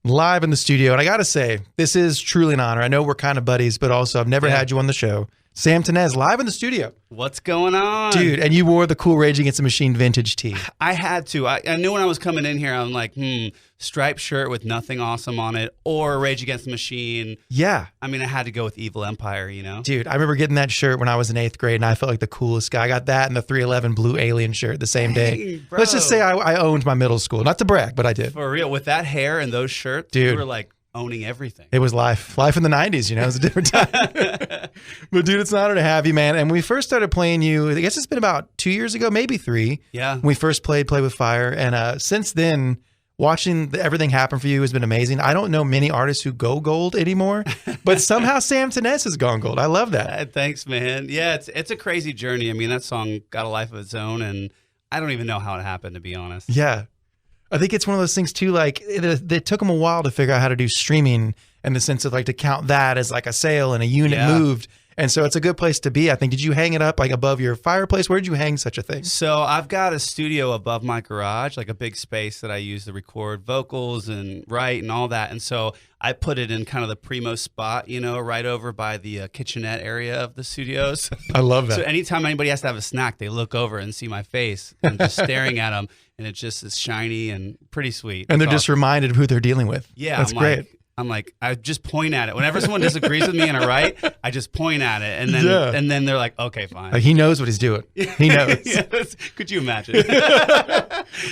live in the studio. And I got to say, this is truly an honor. I know we're kind of buddies, but also I've never had you on the show. Sam Tinnesz, live in the studio. What's going on? Dude, and you wore the cool Rage Against the Machine vintage tee. I had to. I knew when I was coming in here, I'm like, striped shirt with nothing awesome on it, or Rage Against the Machine. Yeah. I mean, I had to go with Evil Empire, you know? Dude, I remember getting that shirt when I was in 8th grade, and I felt like the coolest guy. I got that and the 311 blue alien shirt the same day. Bro. Let's just say I owned my middle school. Not to brag, but I did. For real. With that hair and those shirts, dude, you were like owning everything. It was life. Life in the 90s, you know? It was a different time. But dude, it's an honor to have you, man. And when we first started playing you, I guess it's been about 2 years ago, maybe 3. Yeah. When we first played Play With Fire. And since then, watching everything happen for you has been amazing. I don't know many artists who go gold anymore, but somehow Sam Tinnesz has gone gold. I love that. Thanks, man. Yeah, it's a crazy journey. I mean, that song got a life of its own, and I don't even know how it happened, to be honest. Yeah. I think it's one of those things too, like it took them a while to figure out how to do streaming in the sense of like to count that as like a sale and a unit moved. And so it's a good place to be, I think. Did you hang it up like above your fireplace? Where did you hang such a thing? So I've got a studio above my garage, like a big space that I use to record vocals and write and all that. And so I put it in kind of the primo spot, you know, right over by the kitchenette area of the studios. I love that. So anytime anybody has to have a snack, they look over and see my face and just staring at them. And it just is shiny and pretty sweet. And they're just reminded of who they're dealing with. Yeah. That's great. I just point at it. Whenever someone disagrees with me and I write, I just point at it. And then they're like, okay, fine. Like he knows what he's doing. He knows. Yes. Could you imagine?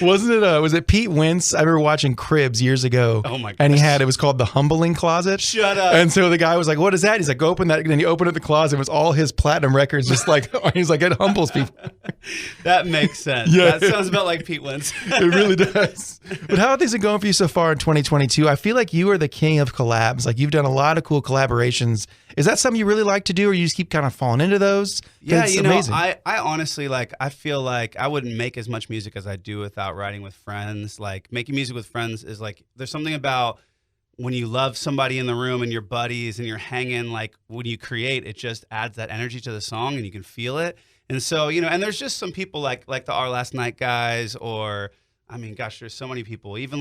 Was it Pete Wentz? I remember watching Cribs years ago. Oh my gosh. And it was called the Humbling Closet. Shut up. And so the guy was like, what is that? He's like, go open that. And then he opened up the closet. It was all his platinum records. Just like, he's like, it humbles people. That makes sense. Yeah. That sounds about like Pete Wentz. It really does. But how are things going for you so far in 2022? I feel like you are the king of collabs. Like you've done a lot of cool collaborations. Is that something you really like to do, or you just keep kind of falling into those? Yeah, it's you know, amazing. I honestly, like, I feel like I wouldn't make as much music as I do without writing with friends. Like, making music with friends is like, there's something about when you love somebody in the room and your buddies and you're hanging, like, when you create, it just adds that energy to the song and you can feel it. And so, you know, and there's just some people like the Our Last Night guys, or, I mean, gosh, there's so many people. Even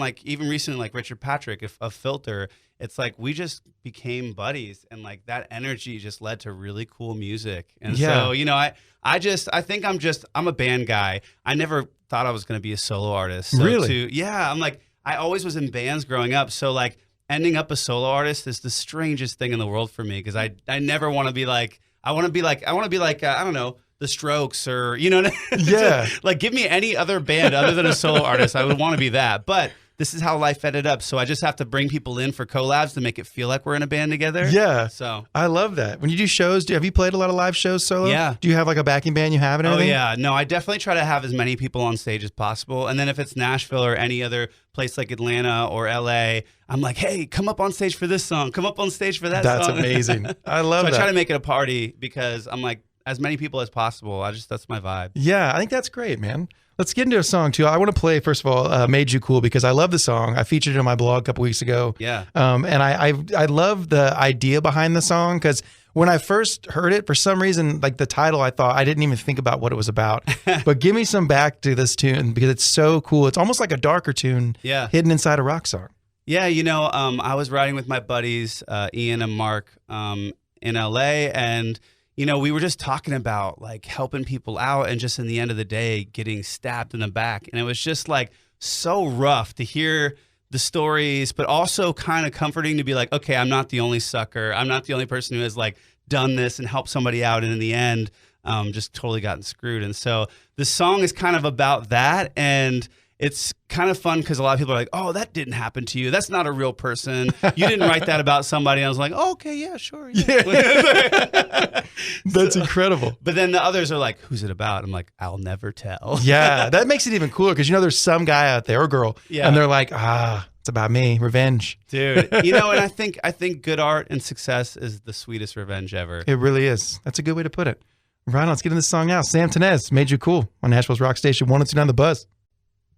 recently, like Richard Patrick of Filter, it's like we just became buddies, and like that energy just led to really cool music. And so, you know, I think I'm a band guy. I never thought I was going to be a solo artist. So really? I'm like, I always was in bands growing up. So like ending up a solo artist is the strangest thing in the world for me, because I never want to be like, I want to be like, I don't know, the Strokes, or, you know, yeah. Like give me any other band other than a solo artist. I would want to be that. But this is how life ended up. So I just have to bring people in for collabs to make it feel like we're in a band together. Yeah. So I love that. When you do shows, have you played a lot of live shows solo? Yeah. Do you have like a backing band you have and everything? Oh, yeah. No, I definitely try to have as many people on stage as possible. And then if it's Nashville or any other place like Atlanta or LA, I'm like, hey, come up on stage for this song. Come up on stage for that song. That's amazing. I love that. I try to make it a party, because I'm like, as many people as possible. That's my vibe. Yeah, I think that's great, man. Let's get into a song too. I want to play, first of all, Made You Cool, because I love the song. I featured it on my blog a couple weeks ago. Yeah. And I love the idea behind the song, because when I first heard it, for some reason, like the title, I thought I didn't even think about what it was about. But give me some back to this tune, because it's so cool. It's almost like a darker tune hidden inside a rock song. Yeah, you know, I was riding with my buddies, Ian and Mark, in LA, and you know, we were just talking about like helping people out, and just in the end of the day getting stabbed in the back. And it was just like so rough to hear the stories, but also kind of comforting to be like, okay, I'm not the only sucker. I'm not the only person who has like done this and helped somebody out, and in the end, just totally gotten screwed. And so the song is kind of about that. And it's kind of fun because a lot of people are like, oh, that didn't happen to you. That's not a real person. You didn't write that about somebody. And I was like, oh, okay, yeah, sure. Yeah. That's incredible. But then the others are like, who's it about? I'm like, I'll never tell. Yeah, that makes it even cooler, because, you know, there's some guy out there or girl, and they're like, it's about me, revenge. Dude, you know, and I think good art and success is the sweetest revenge ever. It really is. That's a good way to put it. Right on, let's get into this song now. Sam Tinnesz, Made You Cool, on Nashville's Rock Station 102.9 The Buzz.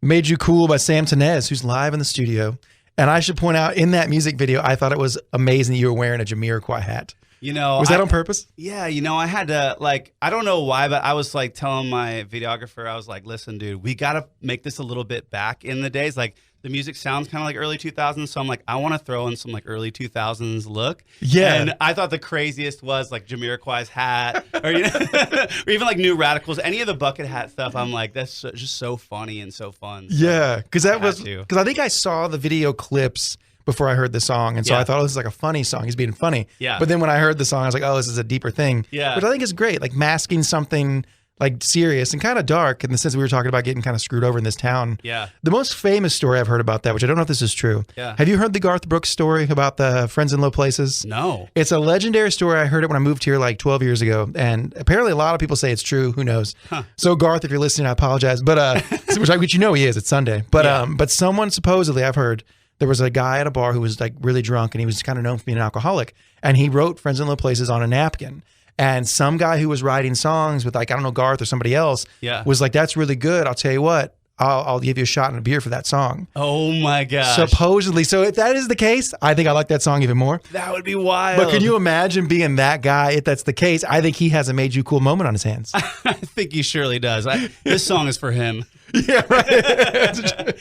Made You Cool by Sam Tinnesz, who's live in the studio. And I should point out, in that music video, I thought it was amazing that you were wearing a Jamiroquai hat. You know, was that on purpose? Yeah, you know, I had to, like, I don't know why, but I was like telling my videographer, I was like, listen, dude, we got to make this a little bit back in the days. Like, the music sounds kind of like early 2000s. So I'm like, I want to throw in some like early 2000s look. Yeah. And I thought the craziest was like Jamiroquai's hat, or, you know, or even like New Radicals, any of the bucket hat stuff. I'm like, that's just so funny and so fun. So Yeah, because I think I saw the video clips before I heard the song, and so I thought, oh, this is like a funny song. He's being funny. Yeah. But then when I heard the song, I was like, oh, this is a deeper thing. Yeah. Which I think is great, like masking something like serious and kind of dark in the sense that we were talking about getting kind of screwed over in this town. Yeah. The most famous story I've heard about that, which I don't know if this is true. Yeah. Have you heard the Garth Brooks story about the Friends in Low Places? No. It's a legendary story. I heard it when I moved here like 12 years ago, and apparently a lot of people say it's true. Who knows? Huh. So Garth, if you're listening, I apologize. But which you know he is. It's Sunday. But but someone supposedly, I've heard, there was a guy at a bar who was like really drunk, and he was kind of known for being an alcoholic, and he wrote Friends in Low Places on a napkin. And some guy who was writing songs with like, I don't know, Garth or somebody else was like, that's really good. I'll tell you what, I'll give you a shot and a beer for that song. Oh my gosh. Supposedly. So if that is the case, I think I like that song even more. That would be wild. But can you imagine being that guy? If that's the case, I think he has a Made You Cool moment on his hands. I think he surely does. This song is for him. Yeah, right.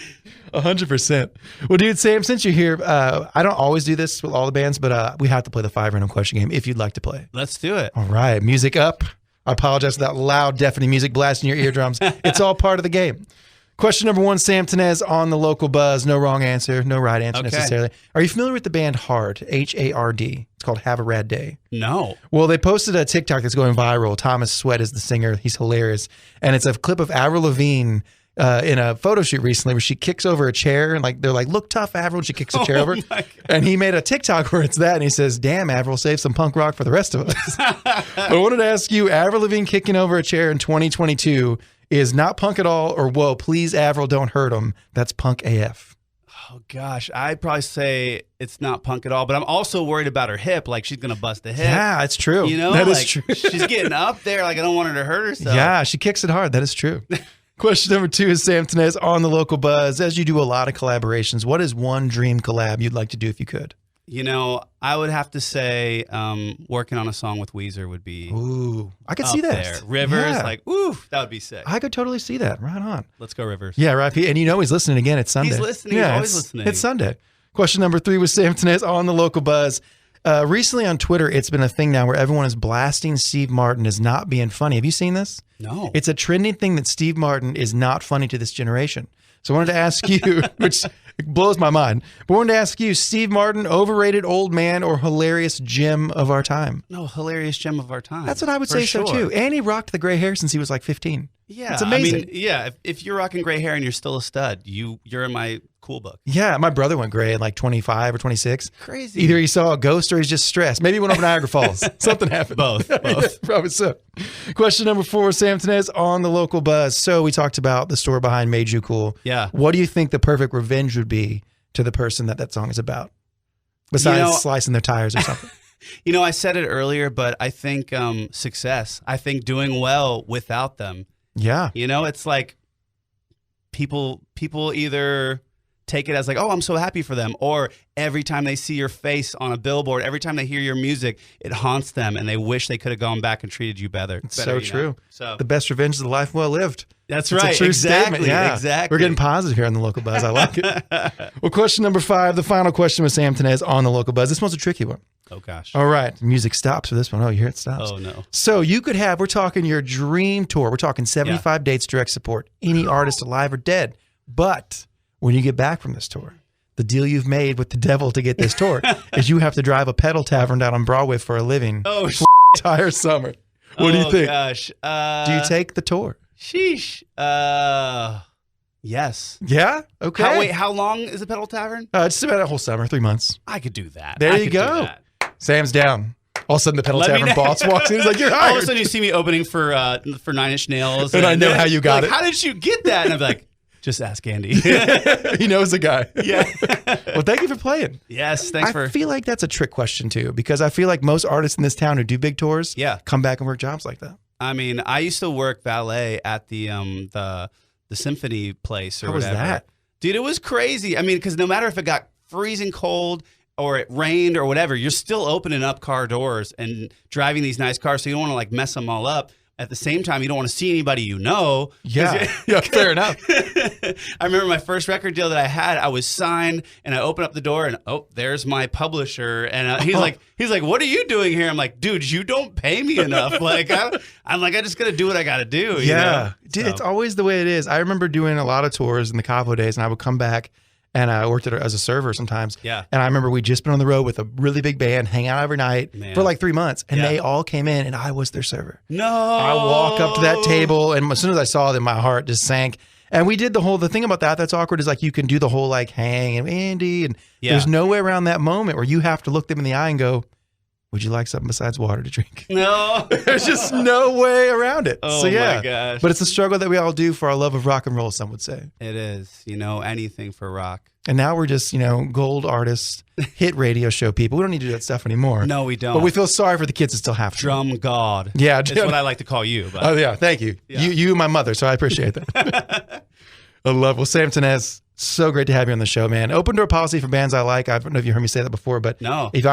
100%. Well, dude, Sam, since you're here, I don't always do this with all the bands, but we have to play the 5 random question game if you'd like to play. Let's do it. All right, music up. I apologize for that loud, deafening music blasting your eardrums. It's all part of the game. Question number 1, Sam Tinnesz on the local buzz. No wrong answer, no right answer necessarily. Are you familiar with the band Hard, H-A-R-D? It's called Have a Rad Day. No. Well, they posted a TikTok that's going viral. Thomas Sweat is the singer. He's hilarious. And it's a clip of Avril Lavigne in a photo shoot recently where she kicks over a chair, and like they're like, look tough, Avril, and she kicks a chair over. And he made a TikTok where it's that, and he says, damn, Avril, save some punk rock for the rest of us. I wanted to ask you, Avril Lavigne kicking over a chair in 2022 is not punk at all, or whoa, please, Avril, don't hurt him. That's punk AF. Oh gosh, I'd probably say it's not punk at all, but I'm also worried about her hip. Like she's gonna bust a hip. Yeah, it's true. You know, that like, is true. She's getting up there. Like I don't want her to hurt herself. Yeah, she kicks it hard. That is true. Question number 2 is Sam Tinnesz on the local buzz. As you do a lot of collaborations, what is one dream collab you'd like to do if you could? You know, I would have to say working on a song with Weezer would be. Ooh, I could see that. There. Rivers, like, ooh, that would be sick. I could totally see that. Right on. Let's go, Rivers. Yeah, right. And you know he's listening again. It's Sunday. He's listening. Yeah, he's always listening. It's Sunday. Question number 3 was Sam Tinnesz on the local buzz. Recently on Twitter, it's been a thing now where everyone is blasting Steve Martin as not being funny. Have you seen this? No. It's a trending thing that Steve Martin is not funny to this generation. So I wanted to ask you, which blows my mind, but I wanted to ask you, Steve Martin, overrated old man or hilarious gem of our time? No, hilarious gem of our time. That's what I would say so too. And he rocked the gray hair since he was like 15. Yeah. It's amazing. I mean, yeah, if you're rocking gray hair and you're still a stud, you're in my cool book. Yeah, my brother went gray at like 25 or 26. Crazy. Either he saw a ghost or he's just stressed. Maybe he went over Niagara Falls. Something happened. Both. Yeah, probably so. Question number 4, Sam Tinnesz on the local buzz. So we talked about the story behind Made You Cool. Yeah. What do you think the perfect revenge would be to the person that song is about? Besides slicing their tires or something. You know, I said it earlier, but I think success. I think doing well without them. Yeah. You know, it's like people either take it as like, oh, I'm so happy for them, or every time they see your face on a billboard, every time they hear your music, it haunts them and they wish they could have gone back and treated you better. It's so true. Know? So the best revenge is the life well lived. That's it's right. A true exactly. Statement. Yeah. Exactly. We're getting positive here on the local buzz. I like it. Well, question number 5, the final question with Sam Tinnesz on the local buzz. This one's a tricky one. Oh gosh. All right. Music stops for this one. Oh, you hear it stops. Oh no. So you could have, we're talking your dream tour. We're talking 75 dates, direct support, any artist alive or dead. But when you get back from this tour, the deal you've made with the devil to get this tour is you have to drive a pedal tavern down on Broadway for a living for the entire summer. What do you think? Gosh. Do you take the tour? Sheesh. Yes. Yeah? Okay. How long is the pedal tavern? Just about a whole summer, 3 months. I could do that. There you go. Sam's down. All of a sudden, the pedal tavern boss walks in. He's like, "You're hired." All of a sudden, you see me opening for 9 Inch Nails, and I know how you got it. How did you get that? And I'm like, just ask Andy. He knows the guy. Yeah. Well, thank you for playing. Yes, thanks I feel like that's a trick question too, because I feel like most artists in this town who do big tours, come back and work jobs like that. I mean, I used to work valet at the symphony place or How whatever. was that? Dude, it was crazy. I mean, because no matter if it got freezing cold or it rained or whatever, you're still opening up car doors and driving these nice cars. So you don't want to like mess them all up. at the same time, you don't want to see anybody you know. Yeah, fair enough. I remember my first record deal that I had, I was signed and I opened up the door and, oh, there's my publisher. And he's like, what are you doing here? I'm like, dude, you don't pay me enough. Like, I'm like, I just got to do what I got to do. Yeah. You know? Dude, it's always the way it is. I remember doing a lot of tours in the Cabo days, and I would come back and I worked as a server sometimes. Yeah. And I remember we'd just been on the road with a really big band, hang out every night for like 3 months. And they all came in and I was their server. No. I walk up to that table, and as soon as I saw them, my heart just sank. And we did the thing about that's awkward is like you can do the whole like hang and Andy, and there's no way around that moment where you have to look them in the eye and go, would you like something besides water to drink? No. There's just no way around it. Oh, so yeah. my gosh. But it's a struggle that we all do for our love of rock and roll, some would say. It is, anything for rock. And now we're just, gold artists, hit radio show people. We don't need to do that stuff anymore. No, we don't. But we feel sorry for the kids that still have to. Drum God. Yeah. That's what I like to call you. But. Oh, yeah. Thank you. Yeah. You and my mother, so I appreciate that. I love. Well, Sam Tinnesz, so great to have you on the show, man. Open door policy for bands I like. I don't know if you heard me say that before, but no. If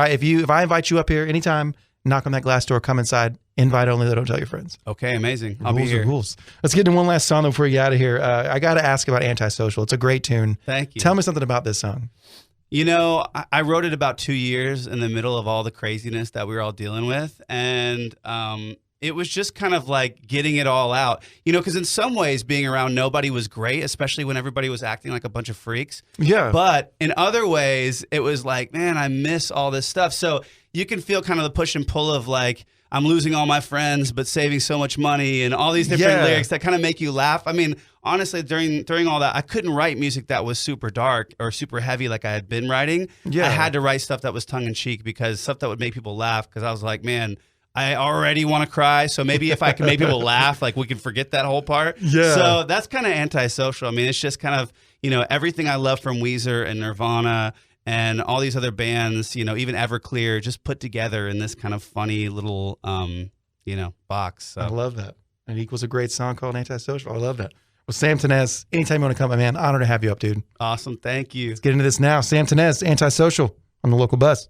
I invite you up here anytime, knock on that glass door, come inside, invite only, don't tell your friends. Okay, amazing. I'll be here. Rules. Let's get into one last song before we get out of here. I got to ask about Antisocial. It's a great tune. Thank you. Tell me something about this song. I wrote it about 2 years in the middle of all the craziness that we were all dealing with. And it was just kind of like getting it all out, because in some ways being around nobody was great, especially when everybody was acting like a bunch of freaks. Yeah. But in other ways, it was like, man, I miss all this stuff. So you can feel kind of the push and pull of like, I'm losing all my friends, but saving so much money, and all these different lyrics that kind of make you laugh. I mean, honestly, during all that, I couldn't write music that was super dark or super heavy like I had been writing. Yeah. I had to write stuff that was tongue in cheek, because stuff that would make people laugh, because I was like, man, I already want to cry. So maybe if I can make people laugh, like we can forget that whole part. Yeah. So that's kind of Antisocial. I mean, it's just kind of, everything I love from Weezer and Nirvana and all these other bands, even Everclear, just put together in this kind of funny little, box. So. I love that. It equals a great song called Antisocial. I love that. Well, Sam Tinnesz, anytime you want to come, man, honor to have you up, dude. Awesome. Thank you. Let's get into this now. Sam Tinnesz, Antisocial on the local bus.